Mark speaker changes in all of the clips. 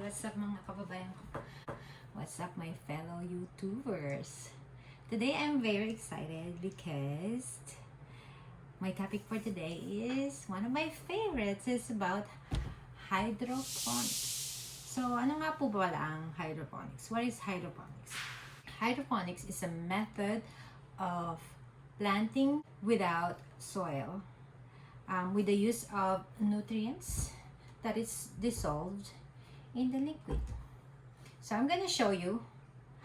Speaker 1: What's up mga kababayan ko? What's up my fellow YouTubers? Today I'm very excited because my topic for today is one of my favorites. It's about hydroponics. So ano nga po ba ang hydroponics? What is hydroponics? Hydroponics is a method of planting without soil with the use of nutrients that is dissolved in the liquid. So I'm gonna show you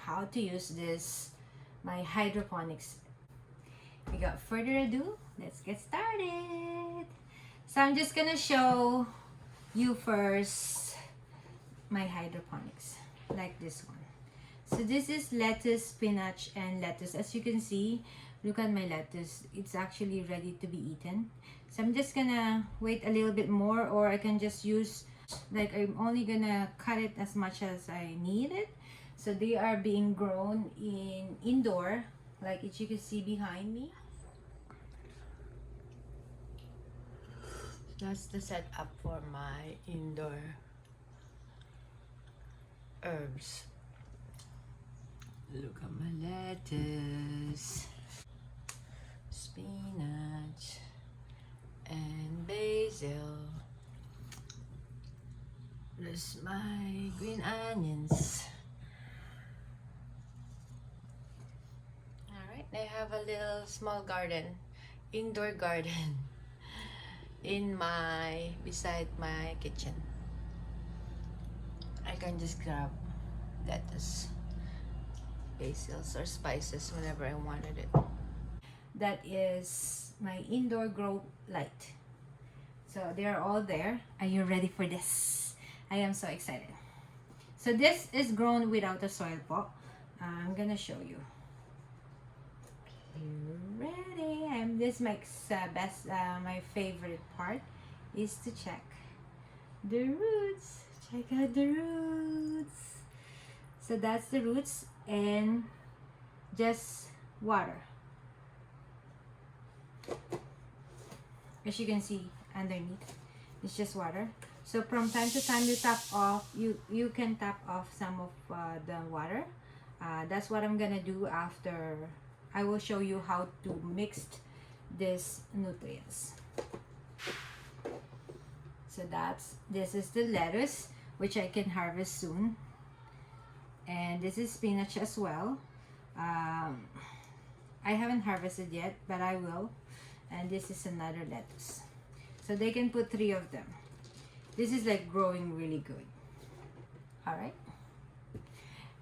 Speaker 1: how to use this, my hydroponics. Without further ado, let's get started. So I'm just gonna show you first my hydroponics, like this one. So this is lettuce, spinach, and lettuce. As you can see, look at my lettuce. It's actually ready to be eaten. So I'm just gonna wait a little bit more, or I can just use, like, I'm only gonna cut it as much as I need it. So they are being grown in indoor, like as you can see behind me. That's the setup for my indoor herbs. Look at my lettuce, spinach, and basil. There's my green onions. Alright, I have a little small garden, indoor garden, beside my kitchen. I can just grab lettuce, basils, or spices whenever I wanted it. That is my indoor grow light. So they're all there. Are you ready for this? I am so excited. So this is grown without a soil pot. I'm gonna show you. You ready? This makes my favorite part is to check the roots. Check out the roots. So that's the roots, and just water. As you can see underneath, it's just water. So from time to time you tap off, you can tap off some of the water. That's what I'm gonna do after. I will show you how to mix these nutrients. So this is the lettuce, which I can harvest soon, and this is spinach as well. I haven't harvested yet, but I will. And this is another lettuce. So they can put 3 of them. This is like growing really good. Alright.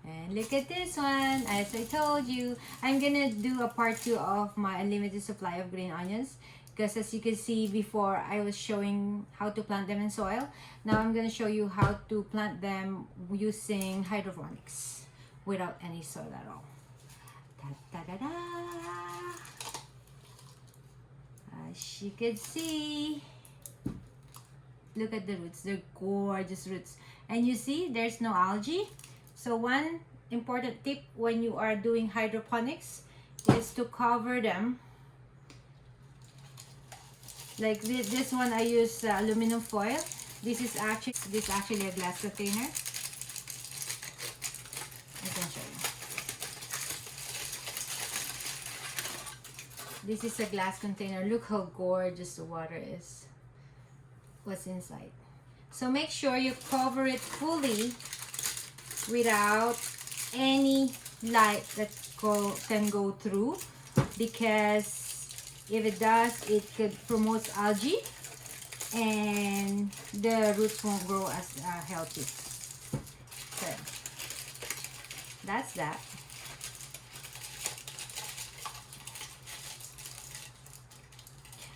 Speaker 1: And look at this one. As I told you, I'm gonna do a part 2 of my unlimited supply of green onions. Because as you can see before, I was showing how to plant them in soil. Now I'm gonna show you how to plant them using hydroponics without any soil at all. Da-da-da-da. As you can see, look at the roots. They're gorgeous roots. And you see, there's no algae. So one important tip when you are doing hydroponics is to cover them. Like this one, I use aluminum foil. This is actually a glass container. I can show you. This is a glass container. Look how gorgeous the water is. What's inside. So make sure you cover it fully without any light that can go through, because if it does, it could promote algae and the roots won't grow as healthy. So that's that.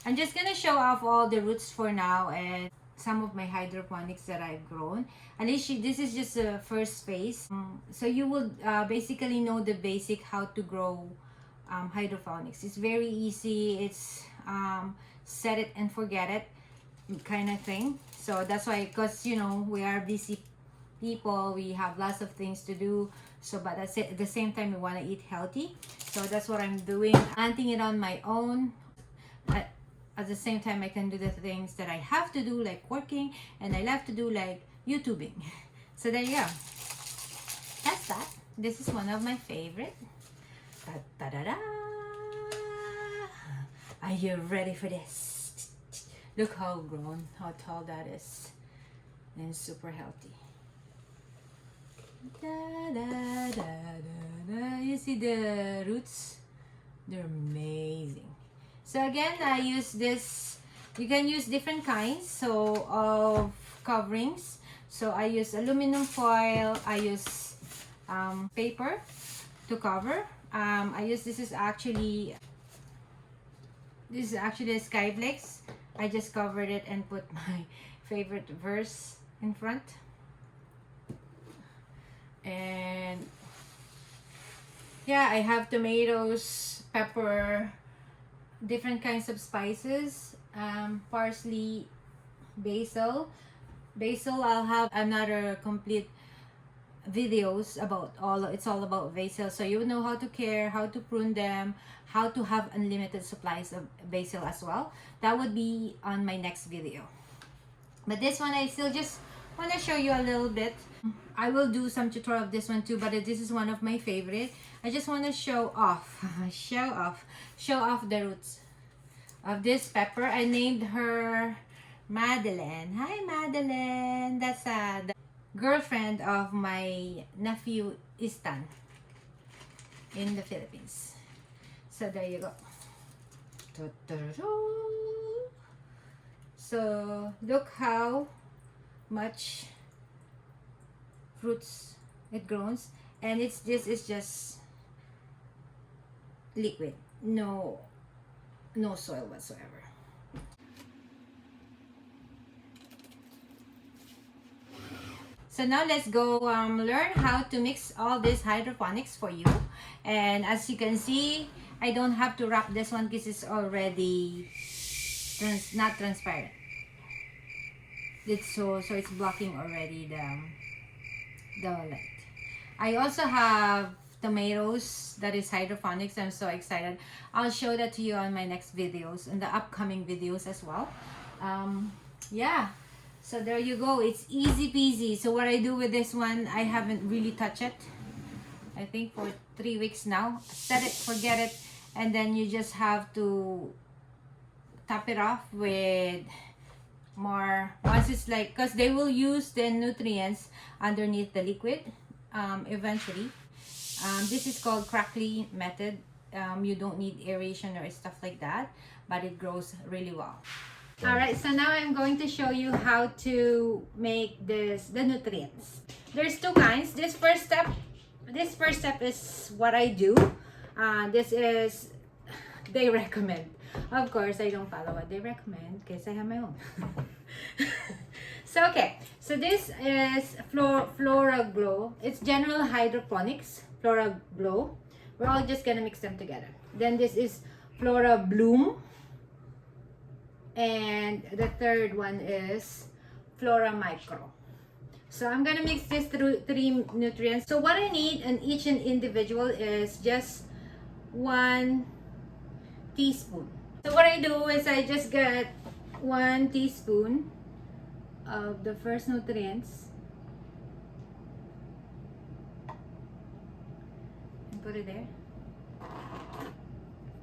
Speaker 1: I'm just gonna show off all the roots for now and some of my hydroponics that I've grown. At least this is just the first phase. So you will basically know the basic how to grow hydroponics. It's very easy. It's set it and forget it kind of thing. So that's why, because you know, we are busy people, we have lots of things to do. So but at the same time, we want to eat healthy. So that's what I'm doing, planting it on my own. At the same time, I can do the things that I have to do, like working, and I love to do like YouTubing. So there you go. That's that. This is one of my favorite. Da-da-da-da. Are you ready for this? Look how grown, how tall that is. And super healthy. Da, da, da, da, da. You see the roots? They're amazing. So again, I use this. You can use different kinds of coverings. So I use aluminum foil. I use paper to cover. This is actually a Skyflex. I just covered it and put my favorite verse in front. And yeah, I have tomatoes, pepper, different kinds of spices, parsley, basil. I'll have another complete videos about it's all about basil, so you know how to care, how to prune them, how to have unlimited supplies of basil as well. That would be on my next video. But this one I still just want to show you a little bit. I will do some tutorial of this one too, but this is one of my favorite. I just want to show off the roots of this pepper. I named her Madeline. Hi Madeline. That's the girlfriend of my nephew Istan in the Philippines. So there you go. So look how much fruits it grows, and this is just liquid, no soil whatsoever. So now let's go learn how to mix all this hydroponics for you. And as you can see, I don't have to wrap this one because it's already not transparent. It's so it's blocking already the light. I also have tomatoes that is hydroponics. I'm so excited. I'll show that to you on my next videos, in the upcoming videos as well. Yeah, so there you go. It's easy peasy. So what I do with this one, I haven't really touched it, I think for 3 weeks now. Set it, forget it, and then you just have to top it off with more, once it's like, because they will use the nutrients underneath the liquid eventually. This is called crackly method. You don't need aeration or stuff like that, but it grows really well. All right, so now I'm going to show you how to make the nutrients. There's two kinds. This first step is what I do. This is, they recommend. Of course, I don't follow what they recommend because I have my own. So okay, so this is Flora Glow. It's general hydroponics, Flora Glow. We're all just gonna mix them together. Then this is Flora Bloom. And the third one is Flora Micro. So I'm gonna mix these three nutrients. So what I need in each individual is just 1 teaspoon. So what I do is I just get 1 teaspoon of the first nutrients and put it there.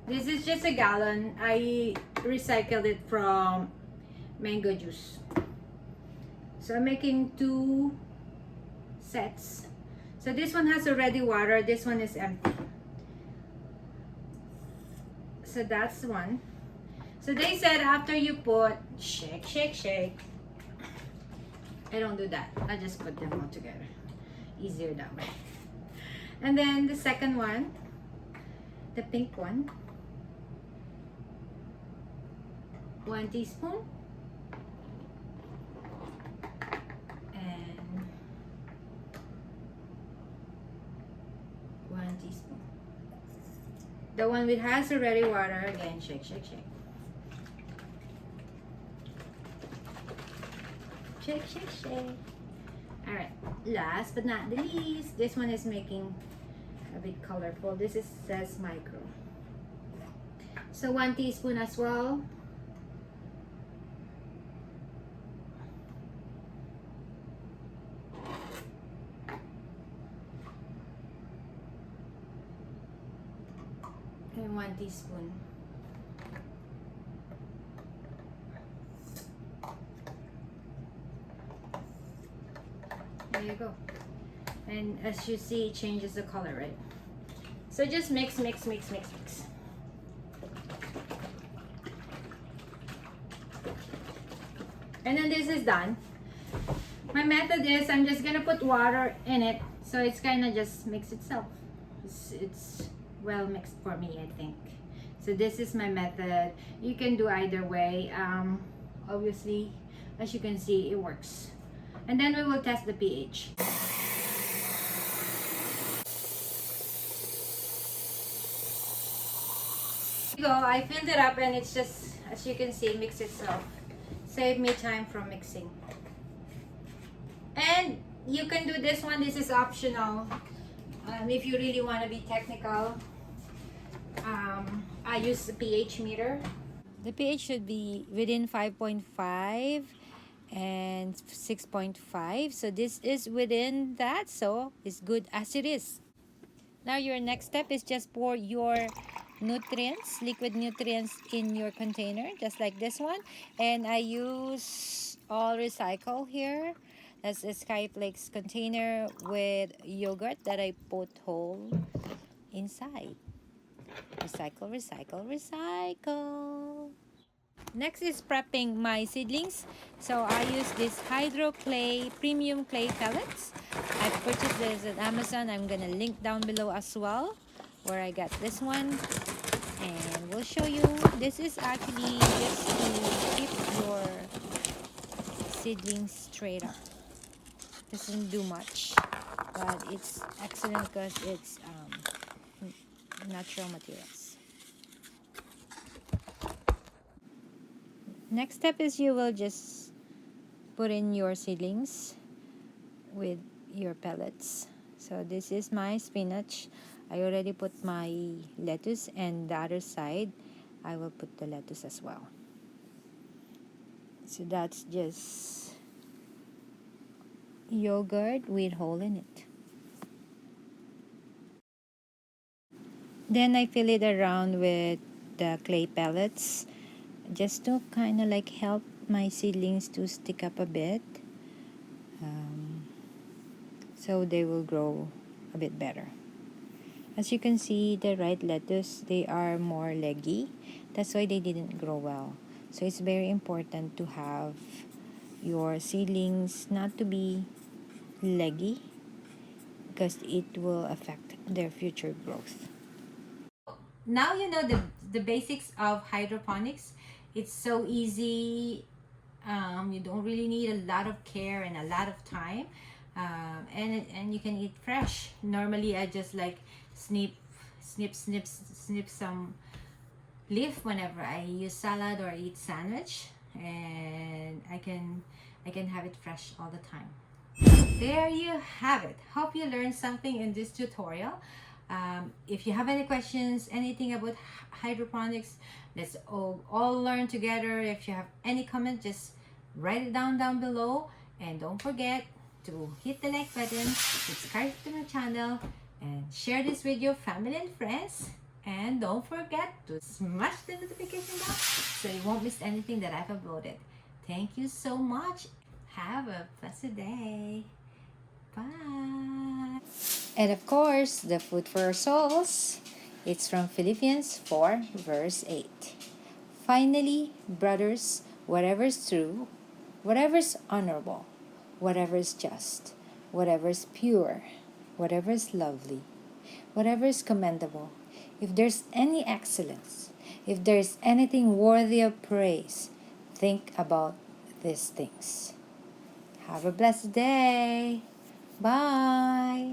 Speaker 1: This is just a gallon. I recycled it from mango juice. So I'm making 2 sets. So this one has already water, this one is empty. So that's one. So they said after you put, shake. I don't do that. I just put them all together. Easier that way. And then the second one, the pink one, 1 teaspoon. And 1 teaspoon. The one which has already water, again, shake. Shake. All right, last but not the least, this one is making a bit colorful. This says micro. So 1 teaspoon as well. and 1 teaspoon. There you go. And as you see, it changes the color, right? So just mix, mix, mix, mix, mix. And then this is done. My method is I'm just gonna put water in it, so it's kind of just mix itself. It's well mixed for me, I think. So this is my method. You can do either way. Obviously, as you can see, it works. And then we will test the pH. Go, I filled it up and it's just, as you can see, mix itself. Save me time from mixing. And you can do this one. This is optional. If you really want to be technical, I use the pH meter. The pH should be within 5.5 and 6.5. So this is within that, so it's good as it is. Now your next step is just pour your nutrients, liquid nutrients in your container, just like this one. And I use all recycle here. That's a Skyflakes container with yogurt that I put whole inside. Recycle, recycle, recycle. Next is prepping my seedlings. So I use this Hydro Clay Premium Clay Pellets. I purchased this at Amazon. I'm gonna link down below as well where I got this one. And we'll show you. This is actually just to keep your seedlings straight up. Doesn't do much, but it's excellent because it's natural materials. Next step is you will just put in your seedlings with your pellets. So this is my spinach. I already put my lettuce, and the other side I will put the lettuce as well. So that's just yogurt with hole in it. Then I fill it around with the clay pellets just to kind of like help my seedlings to stick up a bit, so they will grow a bit better. As you can see, the right lettuce, they are more leggy. That's why they didn't grow well. So it's very important to have your seedlings not to be leggy because it will affect their future growth. Now you know the basics of hydroponics. It's so easy. You don't really need a lot of care and a lot of time, and you can eat fresh. Normally I just like snip some leaf whenever I use salad or eat sandwich, and I can have it fresh all the time. There you have it. Hope you learned something in this tutorial. If you have any questions, anything about hydroponics, let's all learn together. If you have any comment, just write it down below. And don't forget to hit the like button, subscribe to my channel, and share this with your family and friends. And don't forget to smash the notification bell so you won't miss anything that I've uploaded. Thank you so much. Have a blessed day. Bye. And of course, the food for our souls. It's from Philippians 4 verse 8. Finally, brothers, whatever is true, whatever is honorable, whatever is just, whatever is pure, whatever is lovely, whatever is commendable, if there's any excellence, if there's anything worthy of praise, think about these things. Have a blessed day. Bye.